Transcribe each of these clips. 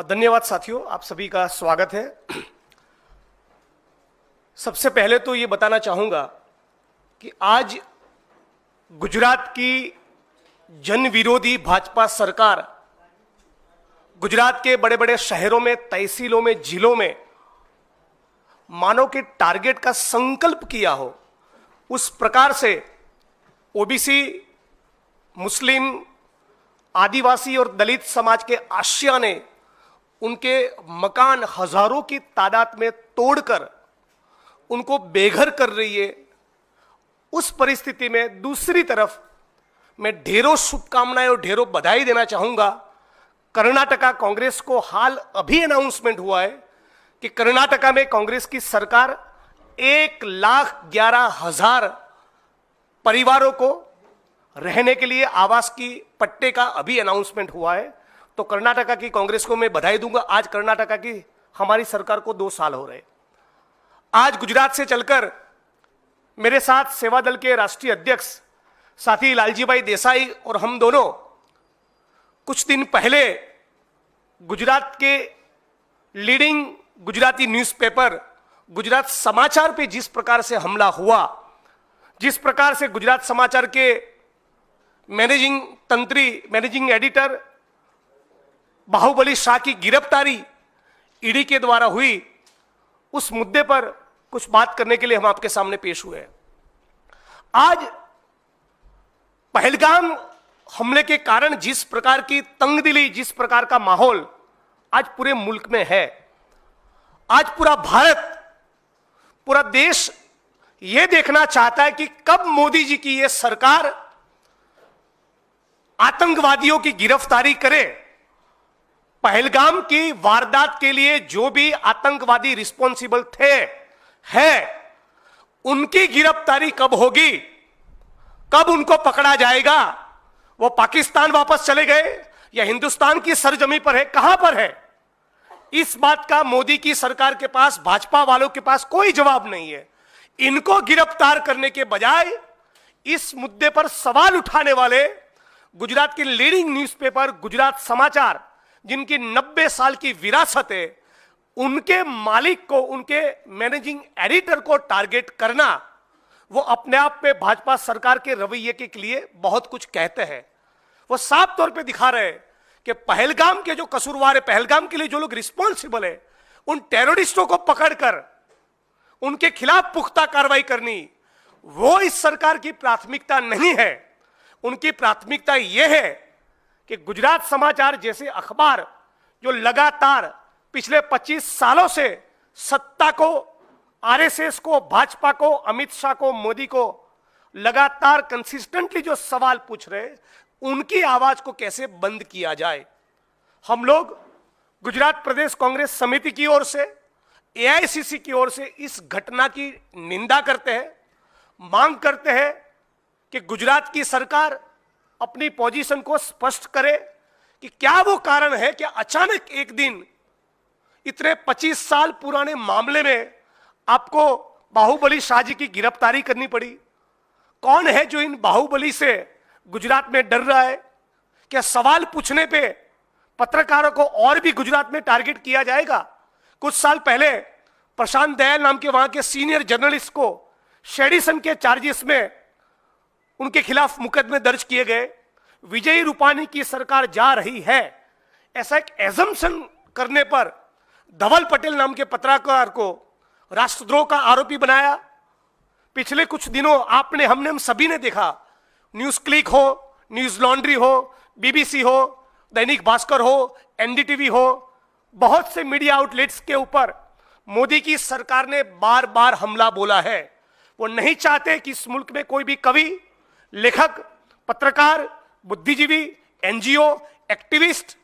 धन्यवाद साथियों, आप सभी का स्वागत है। सबसे पहले तो ये बताना चाहूंगा कि आज गुजरात की जन विरोधी भाजपा सरकार गुजरात के बड़े बड़े शहरों में, तहसीलों में, जिलों में मानव के टारगेट का संकल्प किया हो, उस प्रकार से ओबीसी, मुस्लिम, आदिवासी और दलित समाज के आशियाने, उनके मकान हजारों की तादाद में तोड़कर उनको बेघर कर रही है। उस परिस्थिति में दूसरी तरफ मैं ढेरों शुभकामनाएं और ढेरों बधाई देना चाहूंगा। कर्नाटका कांग्रेस को हाल अभी अनाउंसमेंट हुआ है कि कर्नाटका में कांग्रेस की सरकार 1,11,000 परिवारों को रहने के लिए आवास की पट्टे का अभी अनाउंसमेंट हुआ है। तो कर्नाटका की कांग्रेस को मैं बधाई दूंगा। आज कर्नाटका की हमारी सरकार को 2 साल हो रहे। आज गुजरात से चलकर मेरे साथ सेवा दल के राष्ट्रीय अध्यक्ष साथी लालजी भाई देसाई और हम दोनों कुछ दिन पहले गुजरात के लीडिंग गुजराती न्यूज़पेपर गुजरात समाचार पे जिस प्रकार से हमला हुआ, जिस प्रकार से गुजरात समाचार के मैनेजिंग एडिटर बाहुबली शाह की गिरफ्तारी ईडी के द्वारा हुई, उस मुद्दे पर कुछ बात करने के लिए हम आपके सामने पेश हुए हैं। आज पहलगाम हमले के कारण जिस प्रकार की तंगदिली, जिस प्रकार का माहौल आज पूरे मुल्क में है, आज पूरा भारत, पूरा देश यह देखना चाहता है कि कब मोदी जी की यह सरकार आतंकवादियों की गिरफ्तारी करे। पहलगाम की वारदात के लिए जो भी आतंकवादी रिस्पॉन्सिबल उनकी गिरफ्तारी कब होगी, कब उनको पकड़ा जाएगा। वो पाकिस्तान वापस चले गए या हिंदुस्तान की सरजमी पर है, कहां पर है? इस बात का मोदी की सरकार के पास, भाजपा वालों के पास कोई जवाब नहीं है। इनको गिरफ्तार करने के बजाय इस मुद्दे पर सवाल उठाने वाले गुजरात के लीडिंग न्यूज़पेपर गुजरात समाचार, जिनकी 90 साल की विरासत है, उनके मालिक को, उनके मैनेजिंग एडिटर को टारगेट करना, वो अपने आप में भाजपा सरकार के रवैये के लिए बहुत कुछ कहते हैं। वो साफ तौर पे दिखा रहे हैं कि पहलगाम के जो कसूरवार है, पहलगाम के लिए जो लोग रिस्पॉन्सिबल है, उन टेररिस्टों को पकड़कर उनके खिलाफ पुख्ता कार्रवाई करनी, वो इस सरकार की प्राथमिकता नहीं है। उनकी प्राथमिकता यह है कि गुजरात समाचार जैसे अखबार जो लगातार पिछले 25 सालों से सत्ता को, आरएसएस को, भाजपा को, अमित शाह को, मोदी को लगातार कंसिस्टेंटली जो सवाल पूछ रहे, उनकी आवाज को कैसे बंद किया जाए। हम लोग गुजरात प्रदेश कांग्रेस समिति की ओर से, एआईसीसी की ओर से इस घटना की निंदा करते हैं, मांग करते हैं कि गुजरात की सरकार अपनी पोजीशन को स्पष्ट करे कि क्या वो कारण है कि अचानक एक दिन इतने 25 साल पुराने मामले में आपको बाहुबली शाह जी की गिरफ्तारी करनी पड़ी। कौन है जो इन बाहुबली से गुजरात में डर रहा है? क्या सवाल पूछने पे पत्रकारों को और भी गुजरात में टारगेट किया जाएगा? कुछ साल पहले प्रशांत दयाल नाम के वहां के सीनियर जर्नलिस्ट को सेडिशन के चार्जेस में उनके खिलाफ मुकदमे दर्ज किए गए। विजय रूपानी की सरकार जा रही है, ऐसा एक एजम्पशन करने पर धवल पटेल नाम के पत्रकार को राष्ट्रद्रोह का आरोपी बनाया। पिछले कुछ दिनों हमने हम सभी ने देखा, न्यूज क्लिक हो, न्यूज लॉन्ड्री हो, बीबीसी हो, दैनिक भास्कर हो, एनडीटीवी हो, बहुत से मीडिया आउटलेट्स के ऊपर मोदी की सरकार ने बार बार हमला बोला है। वो नहीं चाहते कि इस मुल्क में कोई भी कवि, लेखक, पत्रकार, बुद्धिजीवी, एनजीओ, एक्टिविस्ट,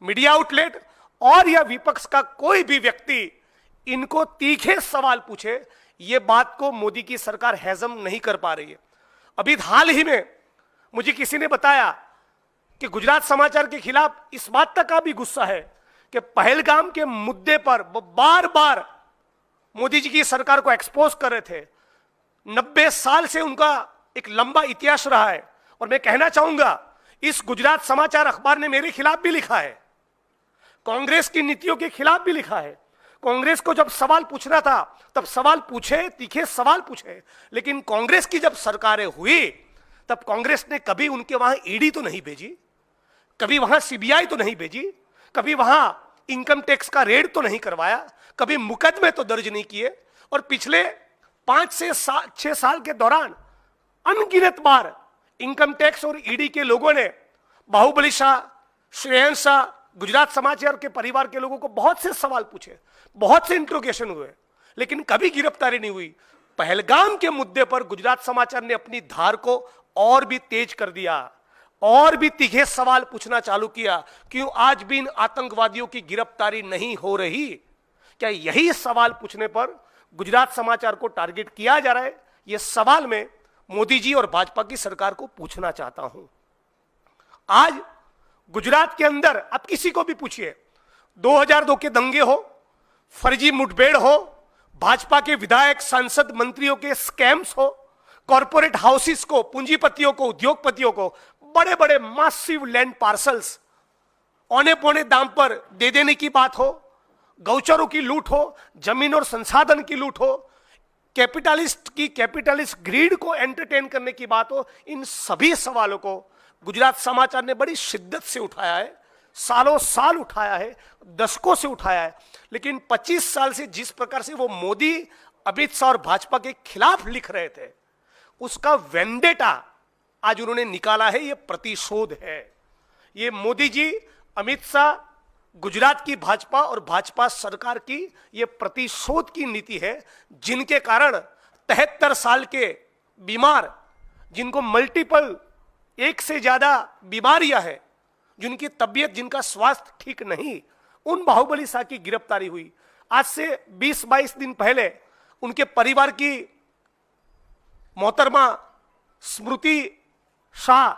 मीडिया आउटलेट और या विपक्ष का कोई भी व्यक्ति इनको तीखे सवाल पूछे। ये बात को मोदी की सरकार हैजम नहीं कर पा रही है। अभी हाल ही में मुझे किसी ने बताया कि गुजरात समाचार के खिलाफ इस बात तक का भी गुस्सा है कि पहलगाम के मुद्दे पर वो बार बार मोदी जी की सरकार को एक्सपोज कर रहे थे। 90 साल से उनका एक लंबा इतिहास रहा है। और मैं कहना चाहूंगा, इस गुजरात समाचार अखबार ने मेरे खिलाफ भी लिखा है। कांग्रेस की नीतियों के खिलाफ भी लिखा है। कांग्रेस को जब सवाल पूछना था तब सवाल पूछे, तीखे सवाल पूछे, लेकिन कांग्रेस की जब सरकारें हुई तब कांग्रेस ने कभी उनके वहां ईडी तो नहीं भेजी, कभी वहां सीबीआई तो नहीं भेजी, कभी वहां इनकम टैक्स का रेड तो नहीं करवाया, कभी मुकदमे तो दर्ज नहीं किए। और पिछले 5 से 6 साल के दौरान अनगिनत बार इनकम टैक्स और ईडी के लोगों ने बाहुबली शाह, श्रेयांश शाह, गुजरात समाचार के परिवार के लोगों को बहुत से सवाल पूछे, बहुत से इंट्रोगेशन हुए, लेकिन कभी गिरफ्तारी नहीं हुई। पहलगाम के मुद्दे पर गुजरात समाचार ने अपनी धार को और भी तेज कर दिया, और भी तीखे सवाल पूछना चालू किया, क्यों आज भी इन आतंकवादियों की गिरफ्तारी नहीं हो रही? क्या यही सवाल पूछने पर गुजरात समाचार को टारगेट किया जा रहा है? यह सवाल मैं मोदी जी और भाजपा की सरकार को पूछना चाहता हूं। आज गुजरात के अंदर आप किसी को भी पूछिए, 2002 के दंगे हो, फर्जी मुठभेड़ हो, भाजपा के विधायक, सांसद, मंत्रियों के स्कैम्स हो, कॉर्पोरेट हाउसेस को, पूंजीपतियों को, उद्योगपतियों को बड़े बड़े मासिव लैंड पार्सल्स औने पौने दाम पर दे देने की बात हो, गौचरों की लूट हो, जमीन और संसाधन की लूट हो, कैपिटलिस्ट ग्रीड को एंटरटेन करने की बात हो, इन सभी सवालों को गुजरात समाचार ने बड़ी शिद्दत से उठाया है, सालों साल उठाया है, दशकों से उठाया है। लेकिन 25 साल से जिस प्रकार से वो मोदी, अमित शाह और भाजपा के खिलाफ लिख रहे थे, उसका वेंडेटा आज उन्होंने निकाला है। ये प्रतिशोध है। ये मोदी जी, अमित शाह, गुजरात की भाजपा और भाजपा सरकार की ये प्रतिशोध की नीति है, जिनके कारण 73 साल के बीमार, जिनको मल्टीपल, एक से ज्यादा बीमारियां हैं, जिनकी तबीयत, जिनका स्वास्थ्य ठीक नहीं, उन बाहुबली शाह की गिरफ्तारी हुई। आज से 20-22 दिन पहले उनके परिवार की मोहतरमा स्मृति शाह,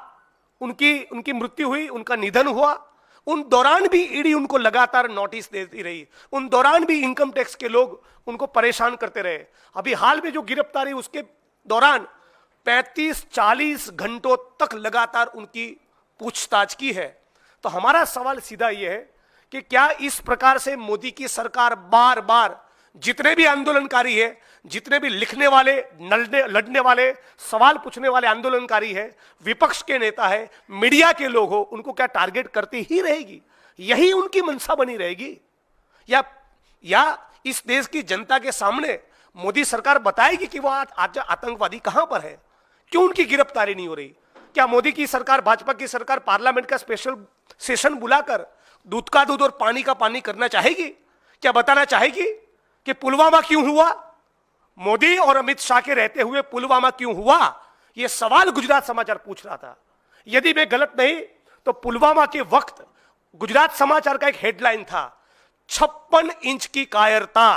उनकी मृत्यु हुई, उनका निधन हुआ। उन दौरान भी ईडी उनको लगातार नोटिस देती रही, उन दौरान भी इनकम टैक्स के लोग उनको परेशान करते रहे। अभी हाल में जो गिरफ्तारी, उसके दौरान 35-40 घंटों तक लगातार उनकी पूछताछ की है। तो हमारा सवाल सीधा यह है कि क्या इस प्रकार से मोदी की सरकार बार बार, जितने भी आंदोलनकारी है, जितने भी लिखने वाले, लड़ने वाले, सवाल पूछने वाले आंदोलनकारी है, विपक्ष के नेता है, मीडिया के लोग हो, उनको क्या टारगेट करती ही रहेगी? यही उनकी मंशा बनी रहेगी? या इस देश की जनता के सामने मोदी सरकार बताएगी कि वो आज आतंकवादी कहां पर है, क्यों उनकी गिरफ्तारी नहीं हो रही? क्या मोदी की सरकार, भाजपा की सरकार पार्लियामेंट का स्पेशल सेशन बुलाकर दूध का दूध और पानी का पानी करना चाहेगी? क्या बताना चाहेगी कि पुलवामा क्यों हुआ, मोदी और अमित शाह के रहते हुए पुलवामा क्यों हुआ? यह सवाल गुजरात समाचार पूछ रहा था। यदि मैं गलत नहीं तो पुलवामा के वक्त गुजरात समाचार का एक हेडलाइन था, 56 इंच की कायरता।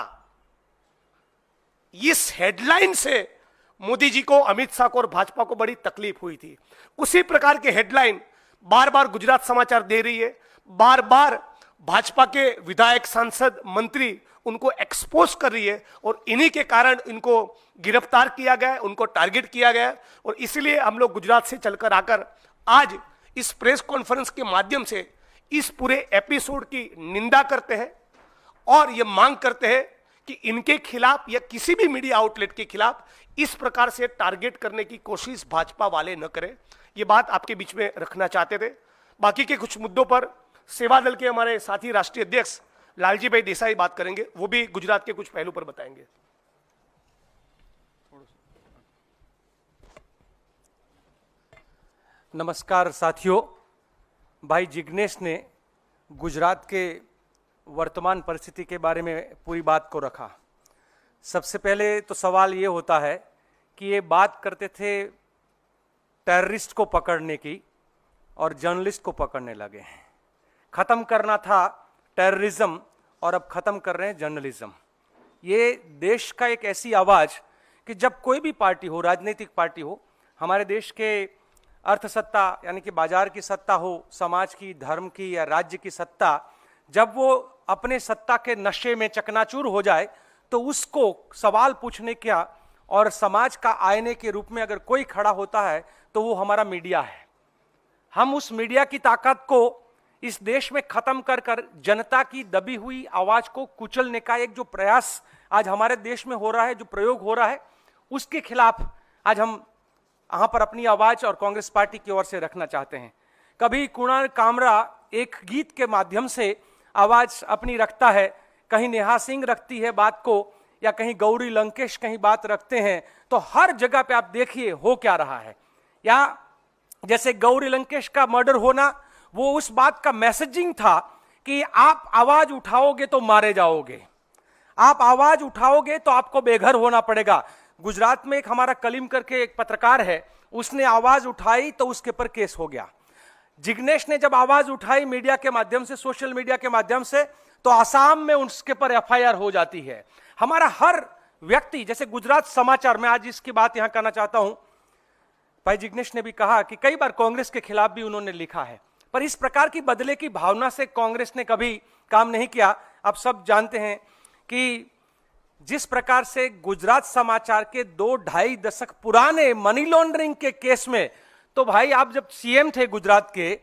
इस हेडलाइन से मोदी जी को, अमित शाह को और भाजपा को बड़ी तकलीफ हुई थी। उसी प्रकार के हेडलाइन बार बार गुजरात समाचार दे रही है, बार बार भाजपा के विधायक, सांसद, मंत्री उनको एक्सपोज कर रही है, और इन्हीं के कारण इनको गिरफ्तार किया गया, उनको टारगेट किया गया। और इसलिए हम लोग गुजरात से चलकर आकर आज इस प्रेस कॉन्फ्रेंस के माध्यम से इस पूरे एपिसोड की निंदा करते हैं और यह मांग करते हैं कि इनके खिलाफ या किसी भी मीडिया आउटलेट के खिलाफ इस प्रकार से टारगेट करने की कोशिश भाजपा वाले न करें। यह बात आपके बीच में रखना चाहते थे। बाकी के कुछ मुद्दों पर सेवा दल के हमारे साथी राष्ट्रीय अध्यक्ष लालजी भाई देसाई बात करेंगे, वो भी गुजरात के कुछ पहलू पर बताएंगे। नमस्कार साथियों, भाई जिग्नेश ने गुजरात के वर्तमान परिस्थिति के बारे में पूरी बात को रखा। सबसे पहले तो सवाल ये होता है कि ये बात करते थे टेररिस्ट को पकड़ने की और जर्नलिस्ट को पकड़ने लगे हैं। ख़त्म करना था टेररिज्म और अब ख़त्म कर रहे हैं जर्नलिज्म। ये देश का एक ऐसी आवाज़ कि जब कोई भी पार्टी हो, राजनीतिक पार्टी हो, हमारे देश के अर्थ सत्ता यानी कि बाजार की सत्ता हो, समाज की, धर्म की या राज्य की सत्ता, जब वो अपने सत्ता के नशे में चकनाचूर हो जाए तो उसको सवाल पूछने का और समाज का आईने के रूप में अगर कोई खड़ा होता है तो वो हमारा मीडिया है। हम उस मीडिया की ताकत को इस देश में खत्म कर कर जनता की दबी हुई आवाज को कुचलने का एक जो प्रयास आज हमारे देश में हो रहा है, जो प्रयोग हो रहा है, उसके खिलाफ आज हम यहां पर अपनी आवाज और कांग्रेस पार्टी की ओर से रखना चाहते हैं। कभी कुणाल कामरा एक गीत के माध्यम से आवाज अपनी रखता है, कहीं नेहा सिंह रखती है बात को, या कहीं गौरी लंकेश कहीं बात रखते हैं, तो हर जगह पे आप देखिए हो क्या रहा है। या जैसे गौरी लंकेश का मर्डर होना, वो उस बात का मैसेजिंग था कि आप आवाज उठाओगे तो मारे जाओगे, आप आवाज उठाओगे तो आपको बेघर होना पड़ेगा। गुजरात में एक हमारा कलीम करके एक पत्रकार है, उसने आवाज उठाई तो उसके ऊपर केस हो गया। जिग्नेश ने जब आवाज उठाई मीडिया के माध्यम से, सोशल मीडिया के माध्यम से, तो आसाम में उसके पर एफआईआर हो जाती है। हमारा हर व्यक्ति, जैसे गुजरात समाचार, मैं आज इसकी बात यहां करना चाहता हूं, भाई जिग्नेश ने भी कहा कि कई बार कांग्रेस के खिलाफ भी उन्होंने लिखा है, पर इस प्रकार की बदले की भावना से कांग्रेस ने कभी काम नहीं किया। आप सब जानते हैं कि जिस प्रकार से गुजरात समाचार के 2-2.5 दशक पुराने मनी लॉन्ड्रिंग के केस में, तो भाई आप जब सीएम थे गुजरात के,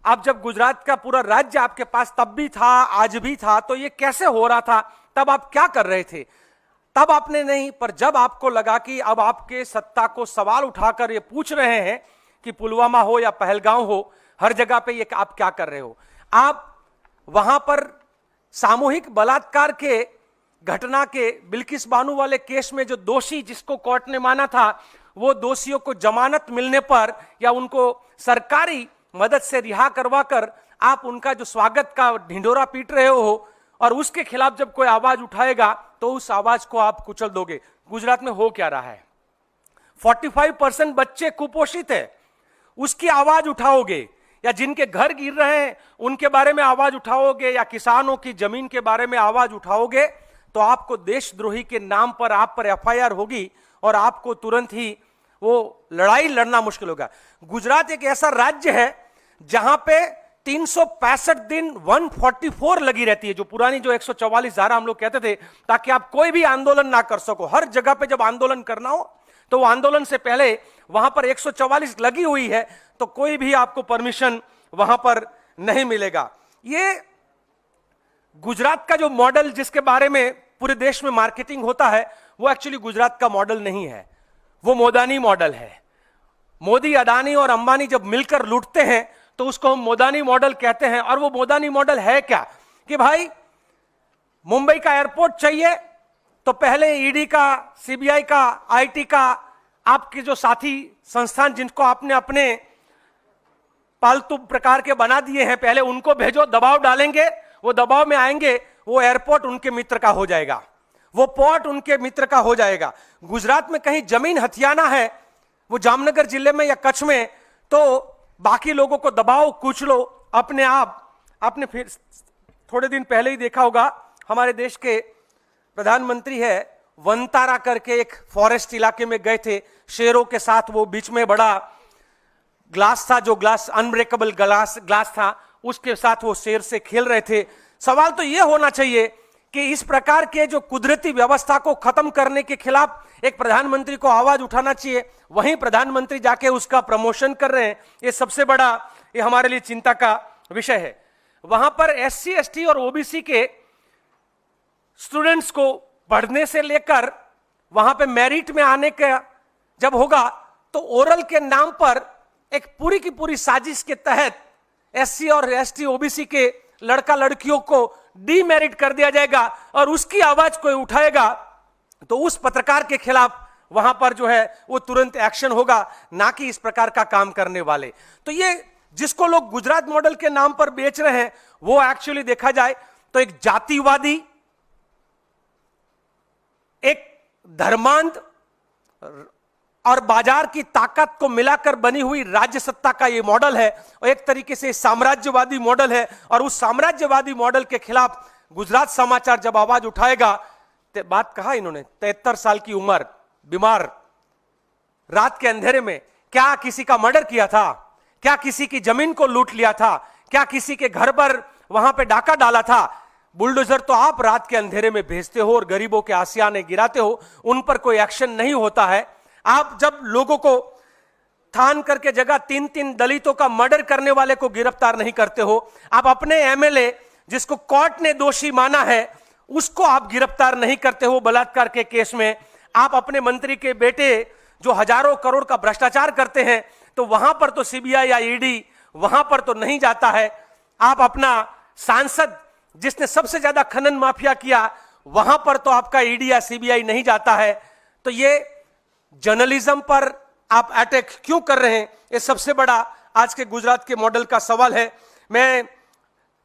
आप जब गुजरात का पूरा राज्य आपके पास तब भी था, आज भी था, तो ये कैसे हो रहा था? तब आप क्या कर रहे थे? तब आपने नहीं, पर जब आपको लगा कि अब आपके सत्ता को सवाल उठाकर ये पूछ रहे हैं कि पुलवामा हो या पहलगांव हो, हर जगह पे ये आप क्या कर रहे हो? आप वहां पर सामूहिक बलात्कार के घटना के बिल्किस बानो वाले केस में जो दोषी, जिसको कोर्ट ने माना था, वो दोषियों को जमानत मिलने पर या उनको सरकारी मदद से रिहा करवाकर आप उनका जो स्वागत का ढिंढोरा पीट रहे हो, और उसके खिलाफ जब कोई आवाज उठाएगा तो उस आवाज को आप कुचल दोगे। गुजरात में हो क्या रहा है? 45% बच्चे कुपोषित है, उसकी आवाज उठाओगे? या जिनके घर गिर रहे हैं उनके बारे में आवाज उठाओगे? या किसानों की जमीन के बारे में आवाज उठाओगे? तो आपको देशद्रोही के नाम पर आप पर एफआईआर होगी और आपको तुरंत ही वो लड़ाई लड़ना मुश्किल होगा। गुजरात एक ऐसा राज्य है जहां पे 365 दिन 144 लगी रहती है, जो पुरानी जो 144 धारा हम लोग कहते थे, ताकि आप कोई भी आंदोलन ना कर सको। हर जगह पे जब आंदोलन करना हो तो वो आंदोलन से पहले वहां पर 144 लगी हुई है, तो कोई भी आपको परमिशन वहां पर नहीं मिलेगा। ये गुजरात का जो मॉडल जिसके बारे में पूरे देश में मार्केटिंग होता है, वो एक्चुअली गुजरात का मॉडल नहीं है, वो मोदानी मॉडल है। मोदी, अडानी और अंबानी जब मिलकर लूटते हैं तो उसको हम मोदानी मॉडल कहते हैं। और वो मोदानी मॉडल है क्या कि भाई मुंबई का एयरपोर्ट चाहिए तो पहले ईडी का, सीबीआई का, आईटी का, आपके जो साथी संस्थान जिनको आपने अपने पालतू प्रकार के बना दिए हैं, पहले उनको भेजो, दबाव डालेंगे, वो दबाव में आएंगे, वो एयरपोर्ट उनके मित्र का हो जाएगा, वो पोर्ट उनके मित्र का हो जाएगा। गुजरात में कहीं जमीन हथियाना है, वो जामनगर जिले में या कच्छ में, तो बाकी लोगों को दबाओ, कुचलो अपने आप। आपने फिर थोड़े दिन पहले ही देखा होगा, हमारे देश के प्रधानमंत्री है वनतारा करके एक फॉरेस्ट इलाके में गए थे शेरों के साथ, वो बीच में बड़ा ग्लास था, जो ग्लास अनब्रेकेबल ग्लास था, उसके साथ वो शेर से खेल रहे थे। सवाल तो ये होना चाहिए कि इस प्रकार के जो कुदरती व्यवस्था को खत्म करने के खिलाफ एक प्रधानमंत्री को आवाज उठाना चाहिए, वहीं प्रधानमंत्री जाके उसका प्रमोशन कर रहे हैं। ये सबसे बड़ा, ये हमारे लिए चिंता का विषय है। वहां पर एससी, एसटी और ओबीसी के स्टूडेंट्स को पढ़ने से लेकर वहां पे मेरिट में आने का जब होगा, तो ओरल के नाम पर एक पूरी की पूरी साजिश के तहत एससी और एसटी, ओबीसी के लड़का लड़कियों को डीमेरिट कर दिया जाएगा, और उसकी आवाज कोई उठाएगा तो उस पत्रकार के खिलाफ वहां पर जो है वो तुरंत एक्शन होगा, ना कि इस प्रकार का काम करने वाले। तो ये जिसको लोग गुजरात मॉडल के नाम पर बेच रहे हैं, वो एक्चुअली देखा जाए तो एक जातिवादी, एक धर्मांध और बाजार की ताकत को मिलाकर बनी हुई राज्य सत्ता का ये मॉडल है, और एक तरीके से साम्राज्यवादी मॉडल है। और उस साम्राज्यवादी मॉडल के खिलाफ गुजरात समाचार जब आवाज उठाएगा, तो बात कहा इन्होंने, 73 साल की उम्र, बीमार, रात के अंधेरे में क्या किसी का मर्डर किया था? क्या किसी की जमीन को लूट लिया था? क्या किसी के घर पर वहां पे डाका डाला था? बुलडोजर तो आप रात के अंधेरे में भेजते हो और गरीबों के आसियाने गिराते हो, उन पर कोई एक्शन नहीं होता है। आप जब लोगों को उत्थान करके जगह 3-3 दलितों का मर्डर करने वाले को गिरफ्तार नहीं करते हो। आप अपने एमएलए जिसको कोर्ट ने दोषी माना है उसको आप गिरफ्तार नहीं करते हो बलात्कार के केस में। आप अपने मंत्री के बेटे जो हजारों करोड़ का भ्रष्टाचार करते हैं तो वहां पर तो सीबीआई या ईडी वहां पर तो नहीं जाता है। आप अपना सांसद जिसने सबसे ज्यादा खनन माफिया किया वहां पर तो आपका ईडी या सीबीआई नहीं जाता है। तो ये जर्नलिज्म पर आप अटैक क्यों कर रहे हैं, ये सबसे बड़ा आज के गुजरात के मॉडल का सवाल है। मैं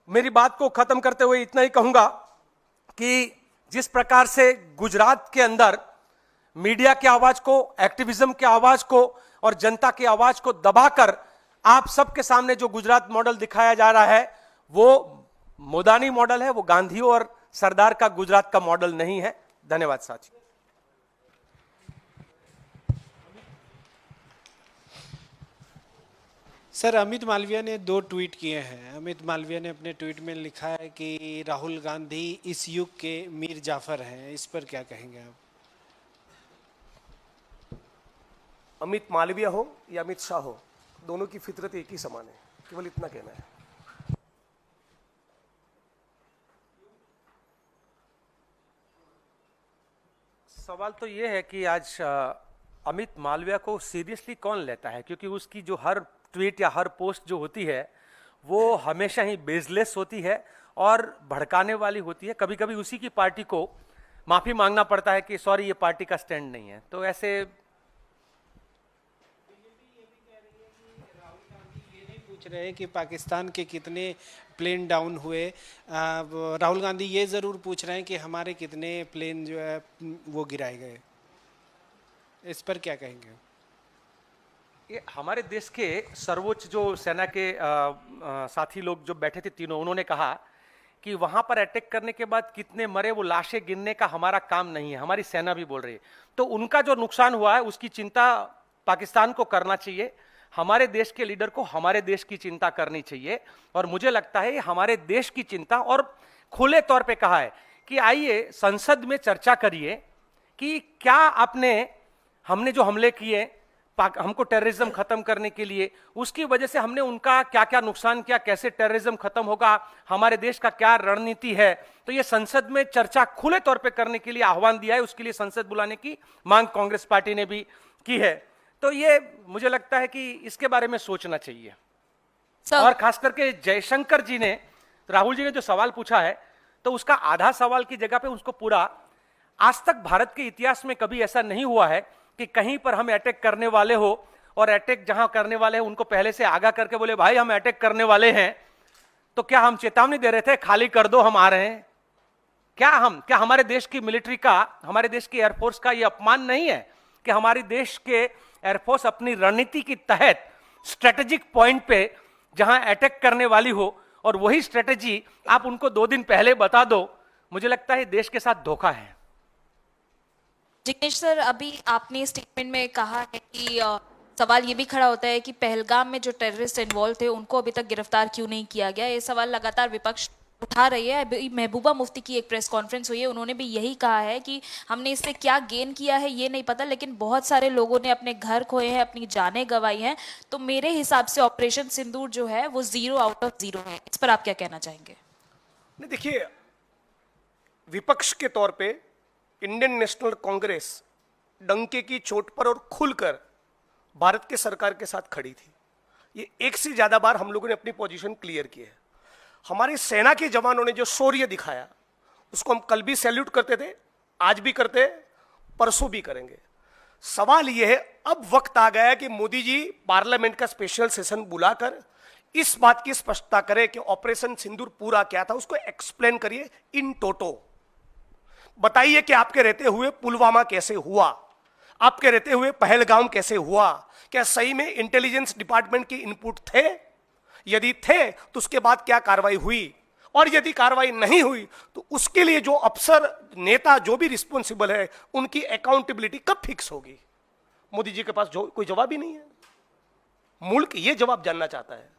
मेरी बात को खत्म करते हुए इतना ही कहूंगा कि जिस प्रकार से गुजरात के अंदर मीडिया की आवाज को, एक्टिविज्म की आवाज को और जनता की आवाज को दबाकर आप सबके सामने जो गुजरात मॉडल दिखाया जा रहा है वो मोदानी मॉडल है, वो गांधी और सरदार का गुजरात का मॉडल नहीं है। धन्यवाद साथी। सर, अमित मालविया ने 2 ट्वीट किए हैं। अमित मालविया ने अपने ट्वीट में लिखा है कि राहुल गांधी इस युग के मीर जाफर हैं। इस पर क्या कहेंगे आप? अमित मालविया हो या अमित शाह हो, दोनों की फितरत एक ही समान है, केवल इतना कहना है। सवाल तो यह है कि आज अमित मालविया को सीरियसली कौन लेता है, क्योंकि उसकी जो हर ट्वीट या हर पोस्ट जो होती है वो हमेशा ही बेसलेस होती है और भड़काने वाली होती है। कभी कभी उसी की पार्टी को माफी मांगना पड़ता है कि सॉरी ये पार्टी का स्टैंड नहीं है। तो ऐसे पूछ रहे हैं कि पाकिस्तान के कितने प्लेन डाउन हुए। राहुल गांधी ये जरूर पूछ रहे हैं कि हमारे कितने प्लेन जो है वो गिराए गए। इस पर क्या कहेंगे? ये हमारे देश के सर्वोच्च जो सेना के साथी लोग जो बैठे थे तीनों, उन्होंने कहा कि वहां पर अटैक करने के बाद कितने मरे वो लाशें गिनने का हमारा काम नहीं है, हमारी सेना भी बोल रही है। तो उनका जो नुकसान हुआ है उसकी चिंता पाकिस्तान को करना चाहिए। हमारे देश के लीडर को हमारे देश की चिंता करनी चाहिए। और मुझे लगता है हमारे देश की चिंता, और खुले तौर पे कहा है कि आइए संसद में चर्चा करिए कि क्या हमने जो हमले किए हमको टेररिज्म खत्म करने के लिए, उसकी वजह से हमने उनका क्या क्या नुकसान किया, कैसे टेररिज्म खत्म होगा, हमारे देश का क्या रणनीति है। तो ये संसद में चर्चा खुले तौर पे करने के लिए आह्वान दिया है। उसके लिए संसद बुलाने की मांग कांग्रेस पार्टी ने भी की है। तो ये मुझे लगता है कि इसके बारे में सोचना चाहिए। और खास करके जयशंकर जी ने, राहुल जी ने जो सवाल पूछा है तो उसका आधा सवाल की जगह पे उसको पूरा, आज तक भारत के इतिहास में कभी ऐसा नहीं हुआ है कि कहीं पर हम अटैक करने वाले हो और अटैक जहां करने वाले हैं उनको पहले से आगाह करके बोले भाई हम अटैक करने वाले हैं, तो क्या हम चेतावनी दे रहे थे खाली कर दो हम आ रहे हैं? क्या हमारे देश की मिलिट्री का, हमारे देश की एयरफोर्स का यह अपमान नहीं है कि हमारे देश के एयरफोर्स अपनी रणनीति के तहत स्ट्रेटेजिक पॉइंट पे जहां अटैक करने वाली हो और वही स्ट्रेटेजी आप उनको 2 दिन पहले बता दो? मुझे लगता है देश के साथ धोखा है। जिग्नेश सर, अभी आपने स्टेटमेंट में कहा है कि सवाल ये भी खड़ा होता है कि पहलगाम में जो टेररिस्ट इन्वॉल्व थे उनको अभी तक गिरफ्तार क्यों नहीं किया गया। ये सवाल लगातार विपक्ष उठा रही है। अभी महबूबा मुफ्ती की एक प्रेस कॉन्फ्रेंस हुई है, उन्होंने भी यही कहा है कि हमने इससे क्या गेन किया है ये नहीं पता, लेकिन बहुत सारे लोगों ने अपने घर खोए हैं, अपनी जानें गंवाई हैं। तो मेरे हिसाब से ऑपरेशन सिंदूर जो है वो 0 आउट ऑफ 0 है। इस पर आप क्या कहना चाहेंगे? नहीं, देखिए, विपक्ष के तौर पे इंडियन नेशनल कांग्रेस डंके की चोट पर और खुलकर भारत के सरकार के साथ खड़ी थी। ये एक से ज्यादा बार हम लोगों ने अपनी पोजीशन क्लियर की है। हमारी सेना के जवानों ने जो शौर्य दिखाया उसको हम कल भी सैल्यूट करते थे, आज भी करते, परसों भी करेंगे। सवाल यह है, अब वक्त आ गया है कि मोदी जी पार्लियामेंट का स्पेशल सेशन बुलाकर इस बात की स्पष्टता करें कि ऑपरेशन सिंदूर पूरा क्या था, उसको एक्सप्लेन करिए इन टोटो। बताइए कि आपके रहते हुए पुलवामा कैसे हुआ, आपके रहते हुए पहलगाम कैसे हुआ, क्या सही में इंटेलिजेंस डिपार्टमेंट की इनपुट थे? यदि थे तो उसके बाद क्या कार्रवाई हुई, और यदि कार्रवाई नहीं हुई तो उसके लिए जो अफसर, नेता जो भी रिस्पॉन्सिबल है उनकी अकाउंटेबिलिटी कब फिक्स होगी? मोदी जी के पास कोई जवाब ही नहीं है। मुल्क ये जवाब जानना चाहता है।